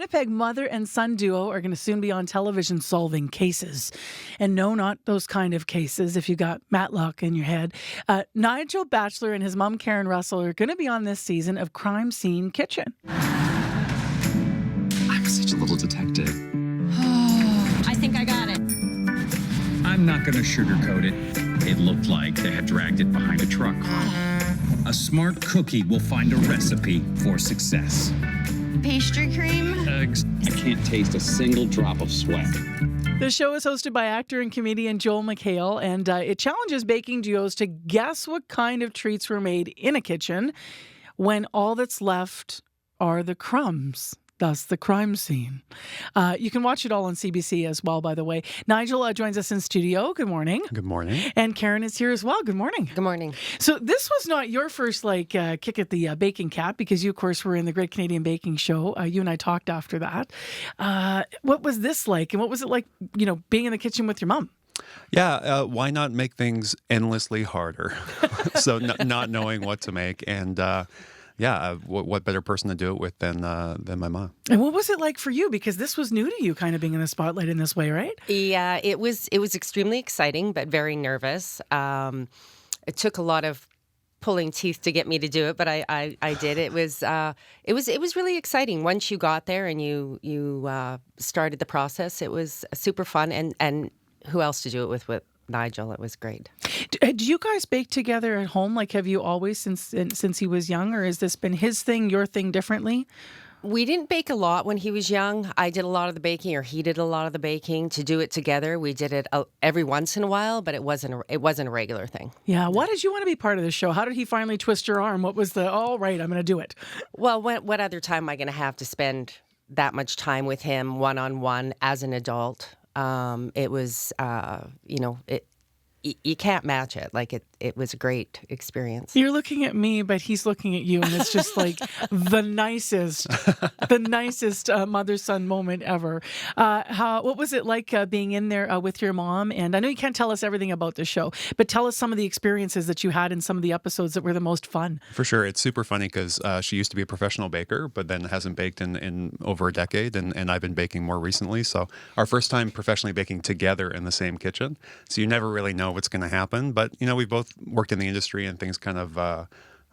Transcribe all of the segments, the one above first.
Winnipeg mother and son duo are going to soon be on television solving cases. And no, not those kind of cases if you got Matlock in your head. Nigel Batchelor and his mom, Karen Russell, are going to be on this season of Crime Scene Kitchen. I'm such a little detective. I think I got it. I'm not going to sugarcoat it. It looked like they had dragged it behind a truck. A smart cookie will find a recipe for success. Pastry cream? Eggs. I can't taste a single drop of sweat. The show is hosted by actor and comedian Joel McHale, and it challenges baking duos to guess what kind of treats were made in a kitchen when all that's left are the crumbs. Thus, the crime scene. You can watch it all on CBC as well, by the way. Nigel joins us in studio. Good morning. Good morning. And Karen is here as well. Good morning. Good morning. So this was not your first kick at the baking cat, because you, of course, were in the Great Canadian Baking Show. You and I talked after that. What was this like? And what was it like, being in the kitchen with your mom? Yeah, why not make things endlessly harder? So not knowing what to make, and what better person to do it with than my mom? And what was it like for you? Because this was new to you, kind of being in the spotlight in this way, right? Yeah, it was extremely exciting, but very nervous. It took a lot of pulling teeth to get me to do it, but I did. It was really exciting. Once you got there and you started the process, it was super fun. And who else to do it with Nigel? It was great. Do you guys bake together at home? Like, have you always since he was young, or has this been his thing, your thing differently? We didn't bake a lot when he was young. I did a lot of the baking, or he did a lot of the baking. To do it together, we did it every once in a while, but it wasn't a regular thing. Yeah. Why did you want to be part of this show? How did he finally twist your arm? What was the, all right, I'm going to do it? Well, what other time am I going to have to spend that much time with him one-on-one as an adult? It was, you can't match it. Like it was a great experience. You're looking at me, but he's looking at you, and it's just like the nicest mother-son moment ever. What was it like being in there with your mom? And I know you can't tell us everything about the show, but tell us some of the experiences that you had in some of the episodes that were the most fun. For sure. It's super funny because she used to be a professional baker, but then hasn't baked in over a decade, and I've been baking more recently. So our first time professionally baking together in the same kitchen. So you never really know what's going to happen. But, we both worked in the industry and things kind of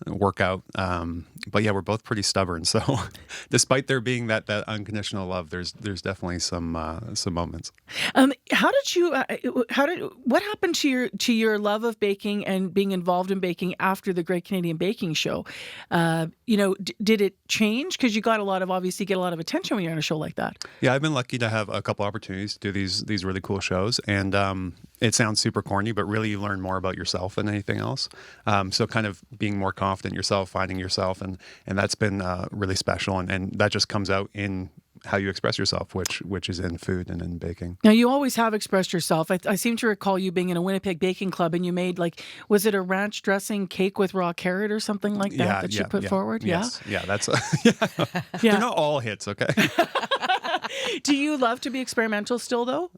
work out. But yeah, we're both pretty stubborn. So despite there being that unconditional love, there's definitely some moments. What happened to your love of baking and being involved in baking after the Great Canadian Baking Show? Did it change? Because you obviously get a lot of attention when you're on a show like that. Yeah, I've been lucky to have a couple opportunities to do these really cool shows. And it sounds super corny, but really you learn more about yourself than anything else. So kind of being more confident yourself, finding yourself, and that's been really special. And that just comes out in how you express yourself, which is in food and in baking. Now, you always have expressed yourself. I seem to recall you being in a Winnipeg baking club, and you made, was it a ranch dressing cake with raw carrot or something like that you put forward? Yes. Yeah, that's Yeah. They're not all hits, okay? Do you love to be experimental still, though?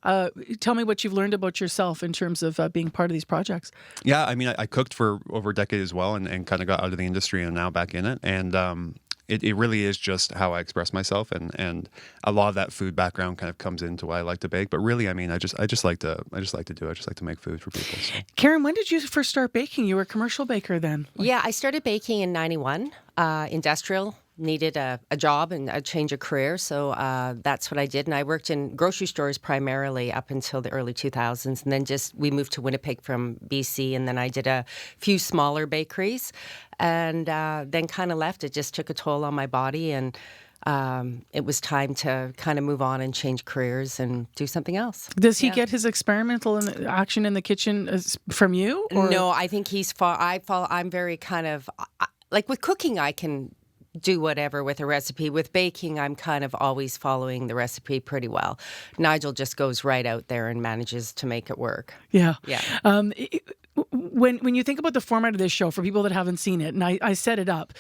Tell me what you've learned about yourself in terms of being part of these projects. Yeah, I mean, I cooked for over a decade as well, and kind of got out of the industry and now back in it. And it really is just how I express myself, and a lot of that food background kind of comes into why I like to bake. But really, I mean, I just like to do it. I just like to make food for people. So. Karen, when did you first start baking? You were a commercial baker then. Yeah, I started baking in 91, industrial. Needed a job and a change of career, so that's what I did. And I worked in grocery stores primarily up until the early 2000s, and then we moved to Winnipeg from BC, and then I did a few smaller bakeries, and then kind of left. It just took a toll on my body, and it was time to kind of move on and change careers and do something else. Does he get his experimental action in the kitchen from you? Or? No, I think I'm very kind of like with cooking. I can do whatever with a recipe. With baking, I'm kind of always following the recipe pretty well. Nigel just goes right out there and manages to make it work. Yeah. Yeah. When you think about the format of this show, for people that haven't seen it, and I set it up,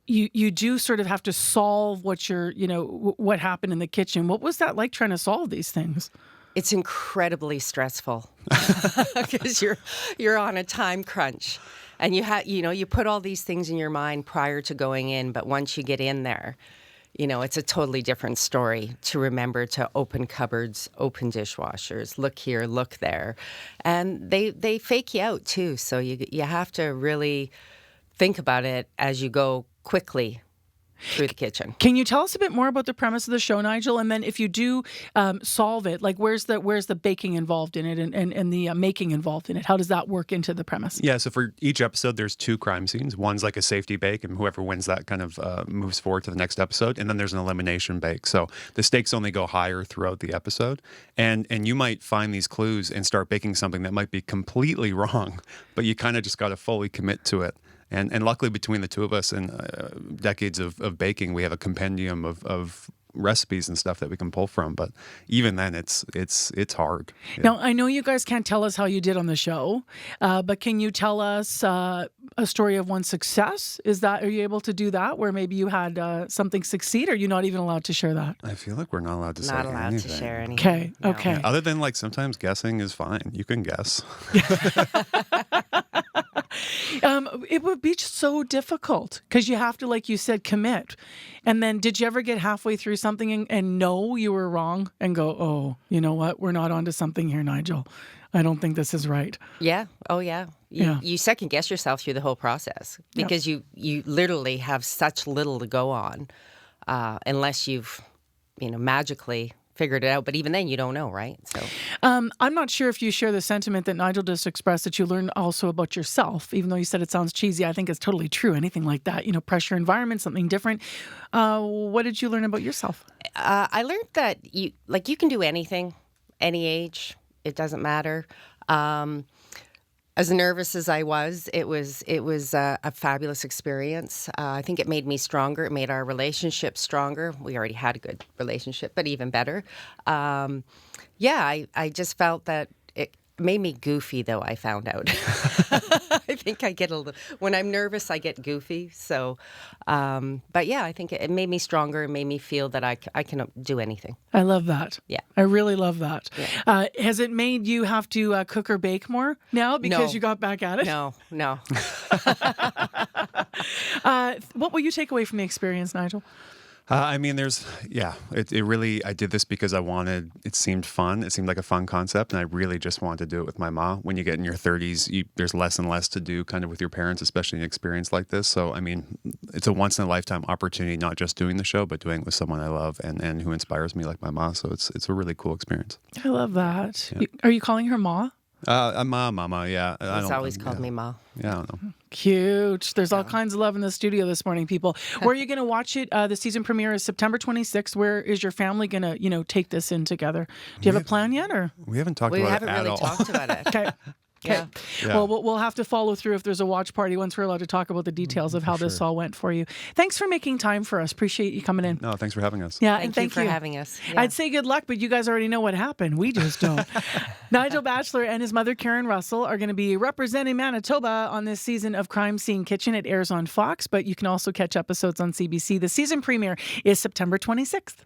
you do sort of have to solve what happened in the kitchen. What was that like trying to solve these things? It's incredibly stressful because you're on a time crunch. And you put all these things in your mind prior to going in, but once you get in there, it's a totally different story to remember to open cupboards, open dishwashers, look here, look there. And they fake you out too. So you have to really think about it as you go quickly through the kitchen. Can you tell us a bit more about the premise of the show, Nigel? And then if you do solve it, like where's the baking involved in it and the making involved in it? How does that work into the premise? Yeah, so for each episode, there's 2 crime scenes. One's like a safety bake, and whoever wins that kind of moves forward to the next episode. And then there's an elimination bake. So the stakes only go higher throughout the episode. And you might find these clues and start baking something that might be completely wrong, but you kind of just got to fully commit to it. And luckily, between the two of us and decades of baking, we have a compendium of recipes and stuff that we can pull from. But even then, it's hard. Yeah. Now, I know you guys can't tell us how you did on the show, but can you tell us a story of one success? Are you able to do that, where maybe you had something succeed, or are you not even allowed to share that? I feel like we're not allowed to say anything. Not allowed to share anything. Okay, No. okay. Yeah, other than like sometimes guessing is fine. You can guess. It would be so difficult because you have to, like you said, commit. And then did you ever get halfway through something and know you were wrong and go, oh, you know what? We're not onto something here, Nigel. I don't think this is right. Yeah. Oh, yeah. You second guess yourself through the whole process because you literally have such little to go on unless you've, magically figured it out. But even then, you don't know, right? So I'm not sure if you share the sentiment that Nigel just expressed, that you learn also about yourself, even though you said it sounds cheesy. I think it's totally true. Anything like that, pressure environment, something different. What did you learn about yourself? I learned that you can do anything, any age. It doesn't matter. As nervous as I was, it was a fabulous experience. I think it made me stronger. It made our relationship stronger. We already had a good relationship, but even better. I just felt that it made me goofy, though, I found out. I think I get when I'm nervous, I get goofy. So, but yeah, I think it made me stronger. It made me feel that I can do anything. I love that. Yeah. I really love that. Yeah. Has it made you have to cook or bake more now because No. you got back at it? No. What will you take away from the experience, Nigel? I did this because it seemed fun. It seemed like a fun concept, and I really just wanted to do it with my mom. When you get in your 30s, there's less and less to do kind of with your parents, especially in an experience like this. So, it's a once-in-a-lifetime opportunity, not just doing the show, but doing it with someone I love and who inspires me like my mom. So it's a really cool experience. I love that. Yeah. Are you calling her Ma? Mama, yeah. He's always called me Ma. Yeah, I don't know. Cute. There's all kinds of love in the studio this morning, people. Where are you going to watch it? The season premiere is September 26th. Where is your family going to, take this in together? Do you have a plan yet, or? We haven't talked We about haven't it at really all. talked about it. Okay. Yeah. Yeah. Well, we'll have to follow through if there's a watch party once we're allowed to talk about the details of how this all went for you. Thanks for making time for us. Appreciate you coming in. No, thanks for having us. Yeah, Thank and thank you for having us. Yeah. I'd say good luck, but you guys already know what happened. We just don't. Nigel Batchelor and his mother, Karen Russell, are going to be representing Manitoba on this season of Crime Scene Kitchen. It airs on Fox, but you can also catch episodes on CBC. The season premiere is September 26th.